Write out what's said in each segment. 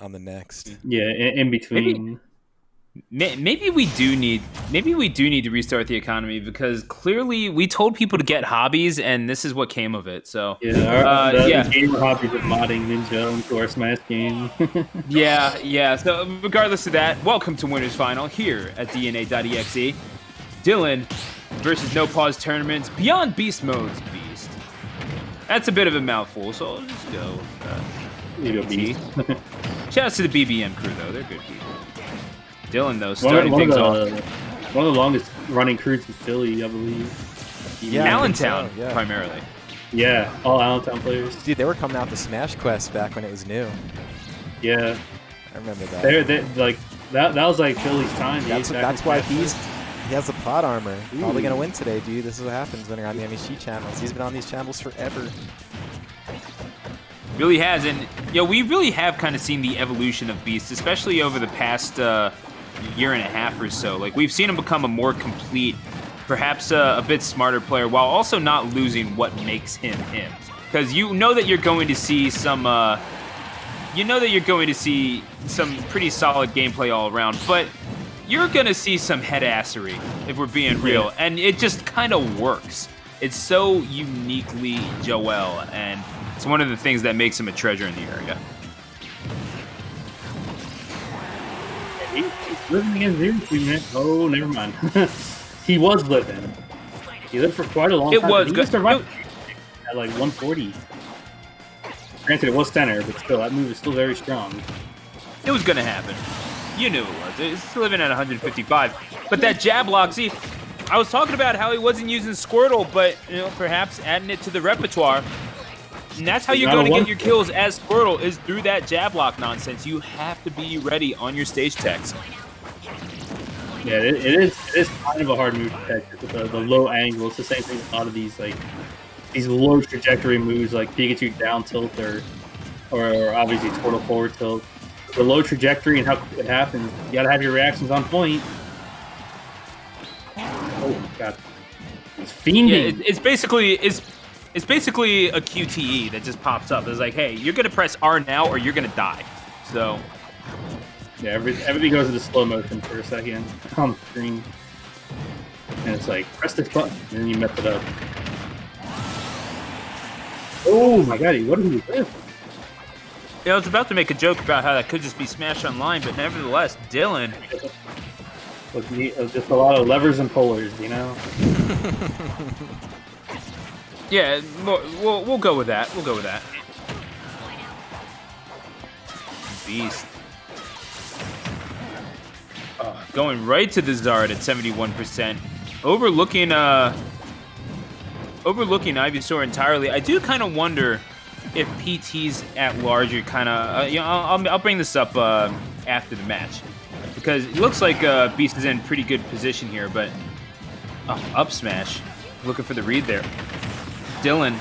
on the next. Yeah, in between. Maybe we do need to restart the economy, because clearly we told people to get hobbies and this is what came of it. So the gamer hobbies of modding Ninja into our Smash game. yeah. So regardless of that, welcome to Winners Final here at DNA.EXE. Dylan versus No Pause Tournaments Beyond Beast Modes Beast. That's a bit of a mouthful, so I'll just go. Beast. Shout out to the BBM crew though; they're good people. Dylan, though, starting things off. One of the longest running crews in Philly, I believe. Yeah, Allentown, so, yeah. primarily. Yeah, all Allentown players. Dude, they were coming out to Smash Quest back when it was new. Yeah. I remember that. They're like, that was like Philly's time. That's why he has the plot armor. Ooh. Probably going to win today, dude. This is what happens when you're on the MHG channels. He's been on these channels forever. Really has, and we really have kind of seen the evolution of Beast, especially over the past year and a half or so. Like, we've seen him become a more complete, perhaps a bit smarter player, while also not losing what makes him him. Because you know that you're going to see some pretty solid gameplay all around, but you're gonna see some head-assery if we're being real, and it just kind of works. It's so uniquely Joel, and it's one of the things that makes him a treasure in the area. He's living against Zero man. Oh, never mind. He was living. He lived for quite a long time. It was good. At like 140. Granted, it was center, but still, that move is still very strong. It was going to happen. You knew it was. It's living at 155. But that jab lock, see, I was talking about how he wasn't using Squirtle, but perhaps adding it to the repertoire. And that's how you're going to get your kills as Squirtle, is through that jab lock nonsense. You have to be ready on your stage techs. Yeah, it is kind of a hard move to catch with the low angle. It's the same thing with a lot of these these low trajectory moves like Pikachu down tilt or obviously Squirtle forward tilt. The low trajectory and how quick it happens, you gotta have your reactions on point. Oh my god. It's fiending. Yeah, it's basically a QTE that just pops up. It's like, hey, you're gonna press R now or you're gonna die. So yeah, everything goes into slow motion for a second on the screen. And it's like, press this button, and then you mess it up. Oh my god, what did he do? Yeah, I was about to make a joke about how that could just be Smash Online, but nevertheless, Dylan. Just a lot of levers and pullers, you know? Yeah, we'll go with that. We'll go with that. Beast. Going right to the Zard at 71%. Overlooking Ivysaur entirely. I do kind of wonder if PTs at large are kind of... I'll bring this up after the match. Because it looks like Beast is in pretty good position here, but... up smash. Looking for the read there. Dylan.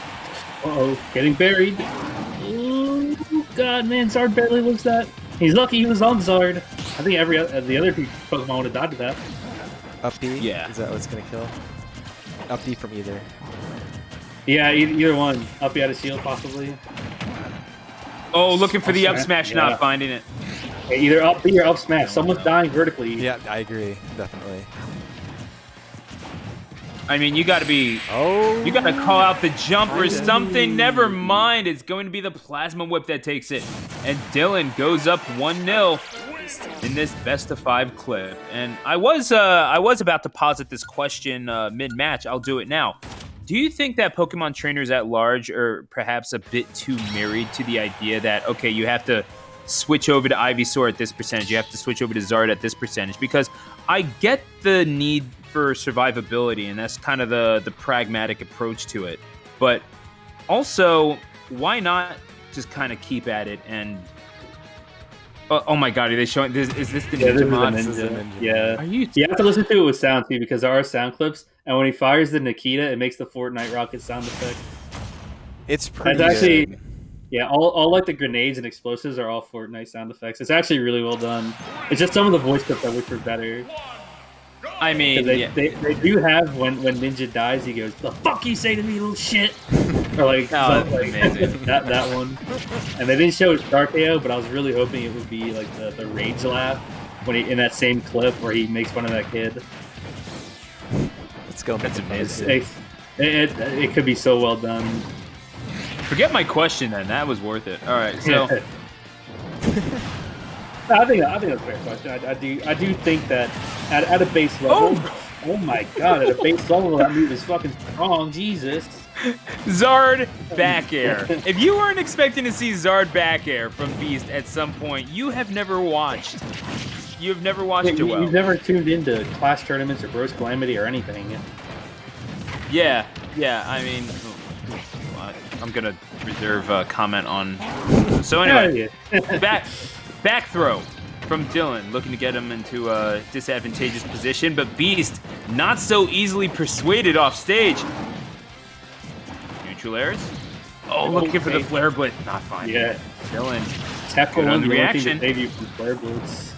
Uh-oh, getting buried. Oh, God, man, Zard barely looks that. He's lucky he was on Zard. I think the other Pokemon would have died to that. Up D? Yeah. Is that what's going to kill? Up D from either. Yeah, either one. Up B out of shield, possibly. Oh, looking for the up smash, not finding it. Yeah, either up B or up smash. Someone's dying vertically. Yeah, I agree. Definitely. I mean, you got to be... Oh. You got to call out the jump or something. Never mind. It's going to be the Plasma Whip that takes it. And Dylan goes up 1-0 in this best-of-5 clip. And I was about to posit this question mid-match. I'll do it now. Do you think that Pokemon trainers at large are perhaps a bit too married to the idea that, okay, you have to switch over to Ivysaur at this percentage, you have to switch over to Zard at this percentage? Because I get the need for survivability, and that's kind of the pragmatic approach to it. But also, why not just kind of keep at it and... Oh my god, are they showing this? Is this the Ninja mod? Yeah. You have to listen to it with sound too, because there are sound clips, and when he fires the Nikita, it makes the Fortnite rocket sound effect. It's pretty That's actually good. Yeah, all like the grenades and explosives are all Fortnite sound effects. It's actually really well done. It's just some of the voice clips I wish were better. I mean, they do have when Ninja dies, he goes, "The fuck you say to me, little shit." Or like, Oh, like amazing. that one. And they didn't show Shark KO, but I was really hoping it would be like the rage laugh when he in that same clip where he makes fun of that kid. Let's go. That's amazing. It could be so well done. Forget my question then. That was worth it. All right, so I think that's a fair question. I do think that at a base level. Oh my god! At a base level, that move is fucking strong. Jesus. Zard back air. If you weren't expecting to see Zard back air from Beast at some point, you have never watched. You have never watched it well. You've never tuned into Clash tournaments or Bros Calamity or anything. Yeah. I mean, I'm gonna reserve a comment on. So anyway, back throw from Dylan, looking to get him into a disadvantageous position, but Beast not so easily persuaded off stage. Neutral airs. Oh, looking for the flare blitz. Not fine. Yeah. Dylan. Good on the reaction. Save you from flare blitz.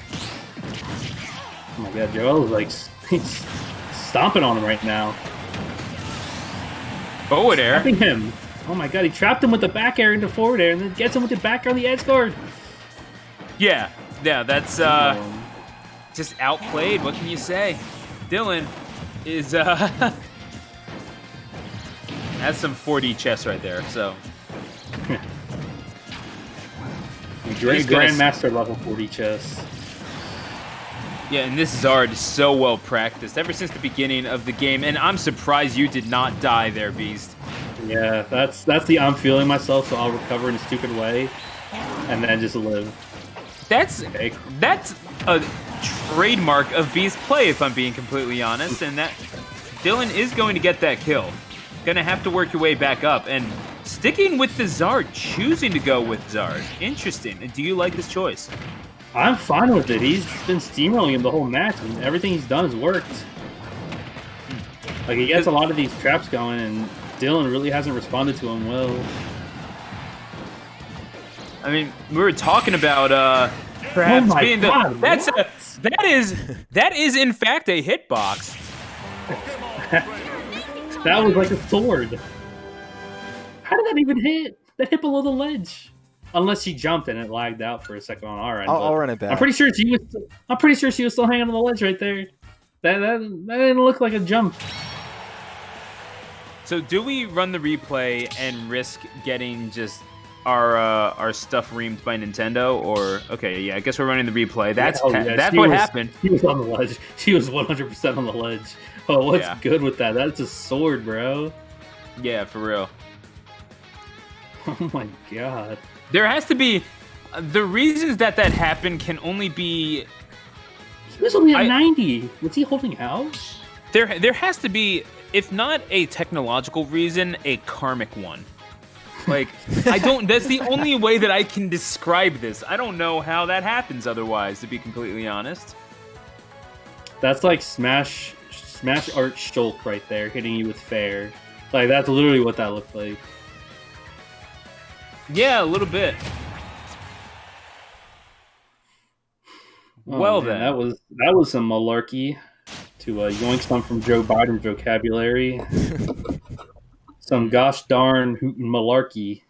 Oh my god, Joel's like he's stomping on him right now. Forward air. Trapping him. Oh my god, he trapped him with the back air into forward air and then gets him with the back air on the edge guard. Yeah, that's just outplayed. What can you say? Dylan is that's some 4D chess right there. So Grandmaster level 40 chess. yeah, and this Zard is so well practiced ever since the beginning of the game, and I'm surprised you did not die there, Beast. Yeah, that's the I'm feeling myself, so I'll recover in a stupid way, and then just live. That's a trademark of Beast play, if I'm being completely honest, and that Dylan is going to get that kill. Gonna have to work your way back up, and sticking with the Zard, choosing to go with Zard. Interesting. And do you like this choice? I'm fine with it. He's been steamrolling him the whole match, and everything he's done has worked. Like, he gets a lot of these traps going, and Dylan really hasn't responded to him well. I mean, we were talking about perhaps being the God, that is in fact a hitbox. That was like a sword. How did that even hit? That hit below the ledge. Unless she jumped and it lagged out for a second on our end. I'll run it back. I'm pretty sure she was still hanging on the ledge right there. That didn't look like a jump. So do we run the replay and risk getting just our stuff reamed by Nintendo? Or okay, yeah, I guess we're running the replay. That's what happened. She was on the ledge. She was 100% on the ledge. Oh, what's good with that? That's a sword, bro. Yeah, for real. Oh my god. There has to be the reasons that happened can only be. He was only at 90. Was he holding out? There has to be, if not a technological reason, a karmic one. Like, I don't. That's the only way that I can describe this. I don't know how that happens otherwise, to be completely honest. That's like Smash Art Shulk right there, hitting you with fair. Like, that's literally what that looked like. Yeah, a little bit. Oh, well, man, then. that was some malarkey to yoink some from Joe Biden's vocabulary. Some gosh darn hootin' malarkey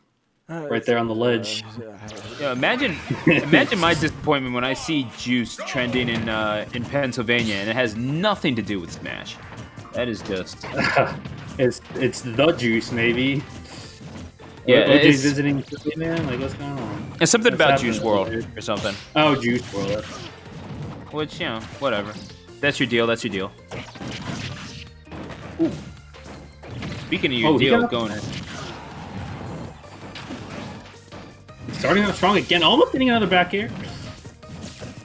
right there on the ledge. Yeah, imagine my disappointment when I see Juice trending in Pennsylvania, and it has nothing to do with Smash. That is just it's the Juice, maybe. Yeah, OJ's visiting Pennsylvania. Like, what's going on? It's something What's about happening Juice WRLD or something. Oh, Juice WRLD. Which, you know, whatever. That's your deal. That's your deal. Ooh. Speaking of your deal, going in. Starting out strong again, almost getting another back air.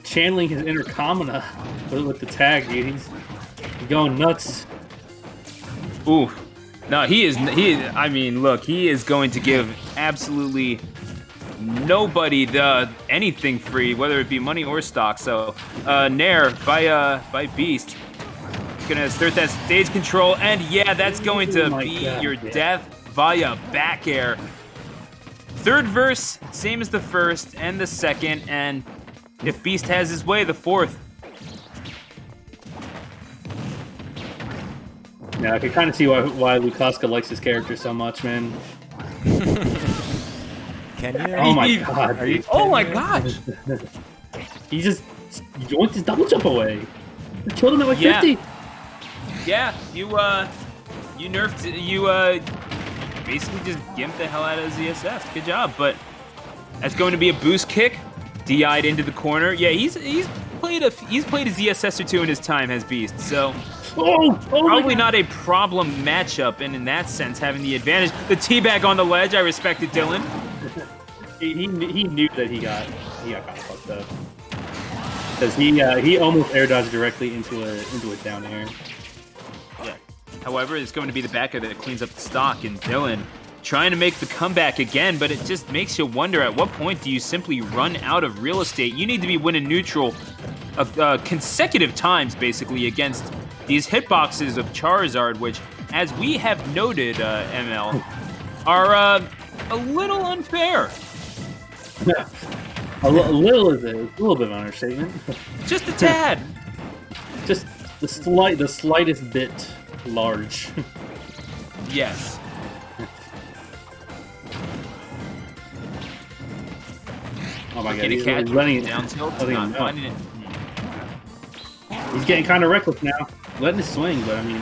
Channeling his inner Kamina with the tag, dude. He's going nuts. Ooh. No, I mean, look, he is going to give absolutely nobody anything free, whether it be money or stock. So, Nair by Beast. Gonna start that stage control, and yeah, that's going to be your death via back air. Third verse, same as the first and the second, and if Beast has his way, the fourth. Yeah, I can kind of see why Lukaska likes his character so much, man. Can you? Oh my god. Are you Oh my kidding me? gosh! He just yoinked his double jump away. He killed him at like Yeah. 50. Yeah, you nerfed, you basically just gimped the hell out of ZSS. Good job, but that's going to be a boost kick. DI'd into the corner. Yeah, he's played a ZSS or two in his time, has Beast. So probably not a problem matchup, and in that sense, having the advantage. The teabag on the ledge, I respected Dylan. He knew that he got kind of fucked up. Because he almost air dodged directly into a down air. Yeah. However, it's going to be the backer that cleans up the stock, and Dylan trying to make the comeback again, but it just makes you wonder, at what point do you simply run out of real estate? You need to be winning neutral consecutive times, basically, against these hitboxes of Charizard, which, as we have noted, ML, are a little unfair. A little is a little bit of an understatement. Just a tad. Just the slightest bit large. Yes. Oh my god, Getting he's a catch letting it down tilt, letting not him know. finding it. He's getting kind of reckless now, letting it swing. But I mean,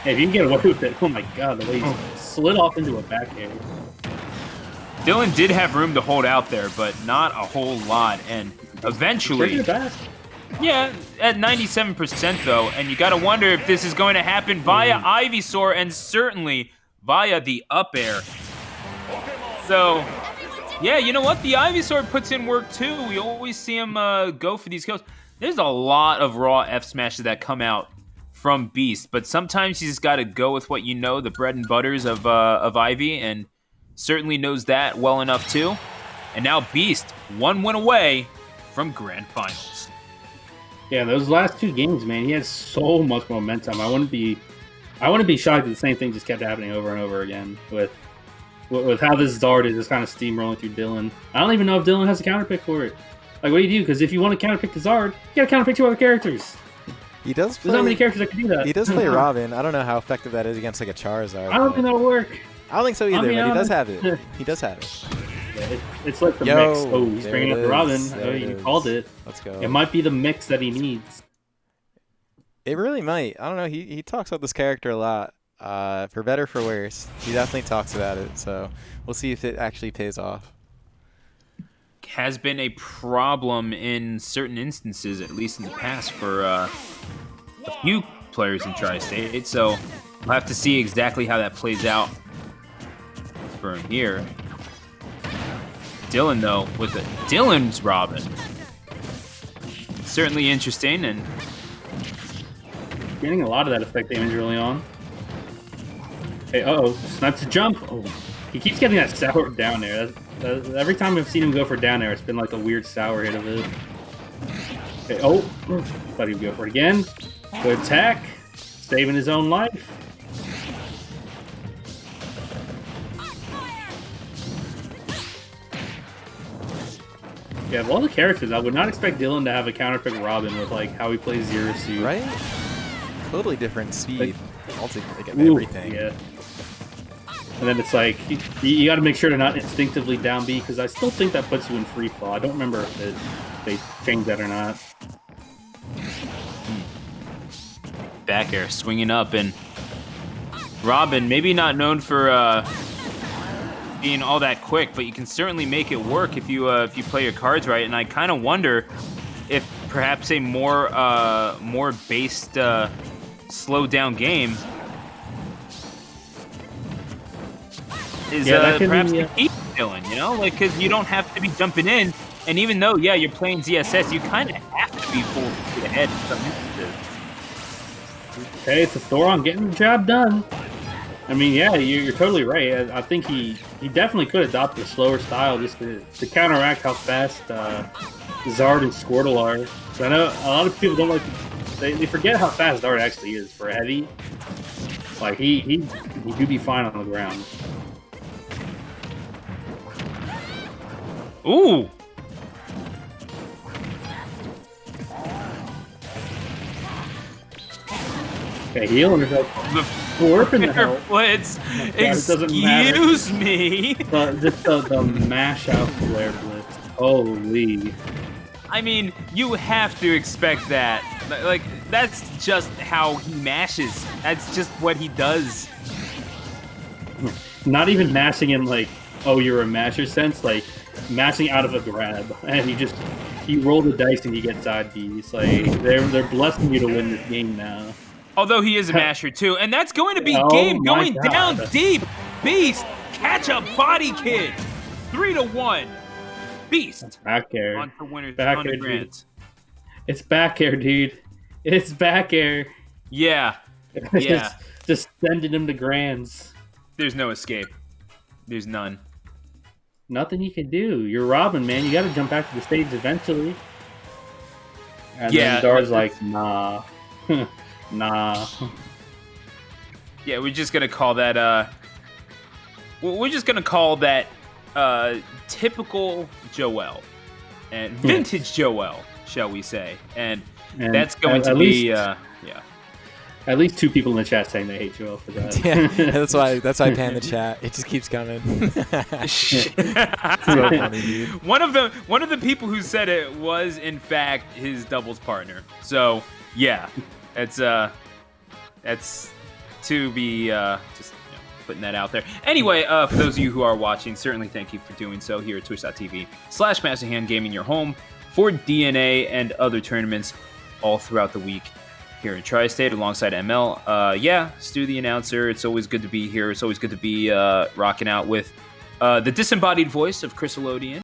hey, if you can get away with it, oh my god, the way he slid off into a back air. Dylan did have room to hold out there, but not a whole lot, and eventually, Taking it back. yeah, at 97% though, and you gotta wonder if this is going to happen via Ivysaur and certainly via the up air. So, yeah, you know what? The Ivysaur puts in work too. We always see him go for these kills. There's a lot of raw F smashes that come out from Beast, but sometimes you just gotta go with what you know, the bread and butters of Ivy, and certainly knows that well enough too. And now Beast, one win away from Grand Finals. Yeah, those last two games, man, he has so much momentum. I wouldn't be shocked if the same thing just kept happening over and over again with how this Zard is just kind of steamrolling through Dylan. I don't even know if Dylan has a counterpick for it. Like, what do you do? Because if you want to counterpick the Zard, you got to counterpick two other characters. He does. There's not many characters that can do that. He does play Robin. I don't know how effective that is against like a Charizard. I don't think that'll work. I don't think so either, I'll be but he does honest. have it. He does have it. Yeah, it's like the Yo, mix. Oh, he's there bringing it up the Robin. is, there Oh, it you is. called it. Let's go. It might be the mix that he needs. It really might. I don't know. He talks about this character a lot. For better, for worse. He definitely talks about it. So we'll see if it actually pays off. Has been a problem in certain instances, at least in the past, for a few players in Tri-State. So we'll have to see exactly how that plays out for him here. Dylan, though, with it. Dylan's Robin. Certainly interesting, and Getting a lot of that effect damage early on. Hey, snipes a jump. Oh, he keeps getting that sour down there. Every time I've seen him go for down there, it's been like a weird sour hit of it. Okay, thought he'd go for it again. Good attack, saving his own life. Yeah, of all the characters, I would not expect Dylan to have a counterpick Robin with like how he plays Zero Suit. Right? Totally different speed. Like everything. Yeah. And then it's like, you got to make sure to not instinctively down B, because I still think that puts you in free fall. I don't remember if they changed that or not. back air swinging up, and Robin, maybe not known for being all that quick, but you can certainly make it work if you play your cards right. And I kind of wonder if perhaps a more based slowed down game is perhaps the key to Dylan, you know, like, because you don't have to be jumping in, and even though you're playing ZSS, you kind of have to be full speed ahead in some instances. Hey, it's a Thoron getting the job done. I mean, yeah, you're totally right. I think he definitely could adopt a slower style just to counteract how fast Zard and Squirtle are. So I know a lot of people don't like they forget how fast Zard actually is for a heavy. Like he do be fine on the ground. Ooh. Okay, healing herself. warp in the hell. Blitz. It doesn't matter. Excuse me. Just the mash out flare blitz. Holy. I mean, you have to expect that. Like, that's just how he mashes. That's just what he does. Not even mashing in like, oh, you're a masher sense, like mashing out of a grab, and you roll the dice and you get side Bs. Like they're blessing you to win this game now. Although he is a masher too, and that's going to be Oh game my going God. down deep. Beast, catch a body kid. 3-1. Beast. Back air. On for winners. Back On to air, dude. grands. It's back air, dude. It's back air. Yeah. Yeah. Just sending him to grands. There's no escape. There's none. Nothing you can do. You're Robin, man. You got to jump back to the stage eventually. And Yeah, then Dar's like, nah. Nah. Yeah, we're just gonna call that. We're just gonna call that typical Joel and vintage Joel, shall we say? And that's going to be yeah. At least 2 people in the chat saying they hate Joel for that. Yeah, that's why I pan the chat. It just keeps coming. So funny, dude. One of the people who said it was in fact his doubles partner. So yeah, that's to be just putting that out there. Anyway, for those of you who are watching, certainly thank you for doing so here at twitch.tv/MasterHand Gaming, your home for DNA and other tournaments all throughout the week here in Tri-State alongside ML. Yeah, Stu the announcer. It's always good to be here. It's always good to be rocking out with the disembodied voice of Chris Elodian.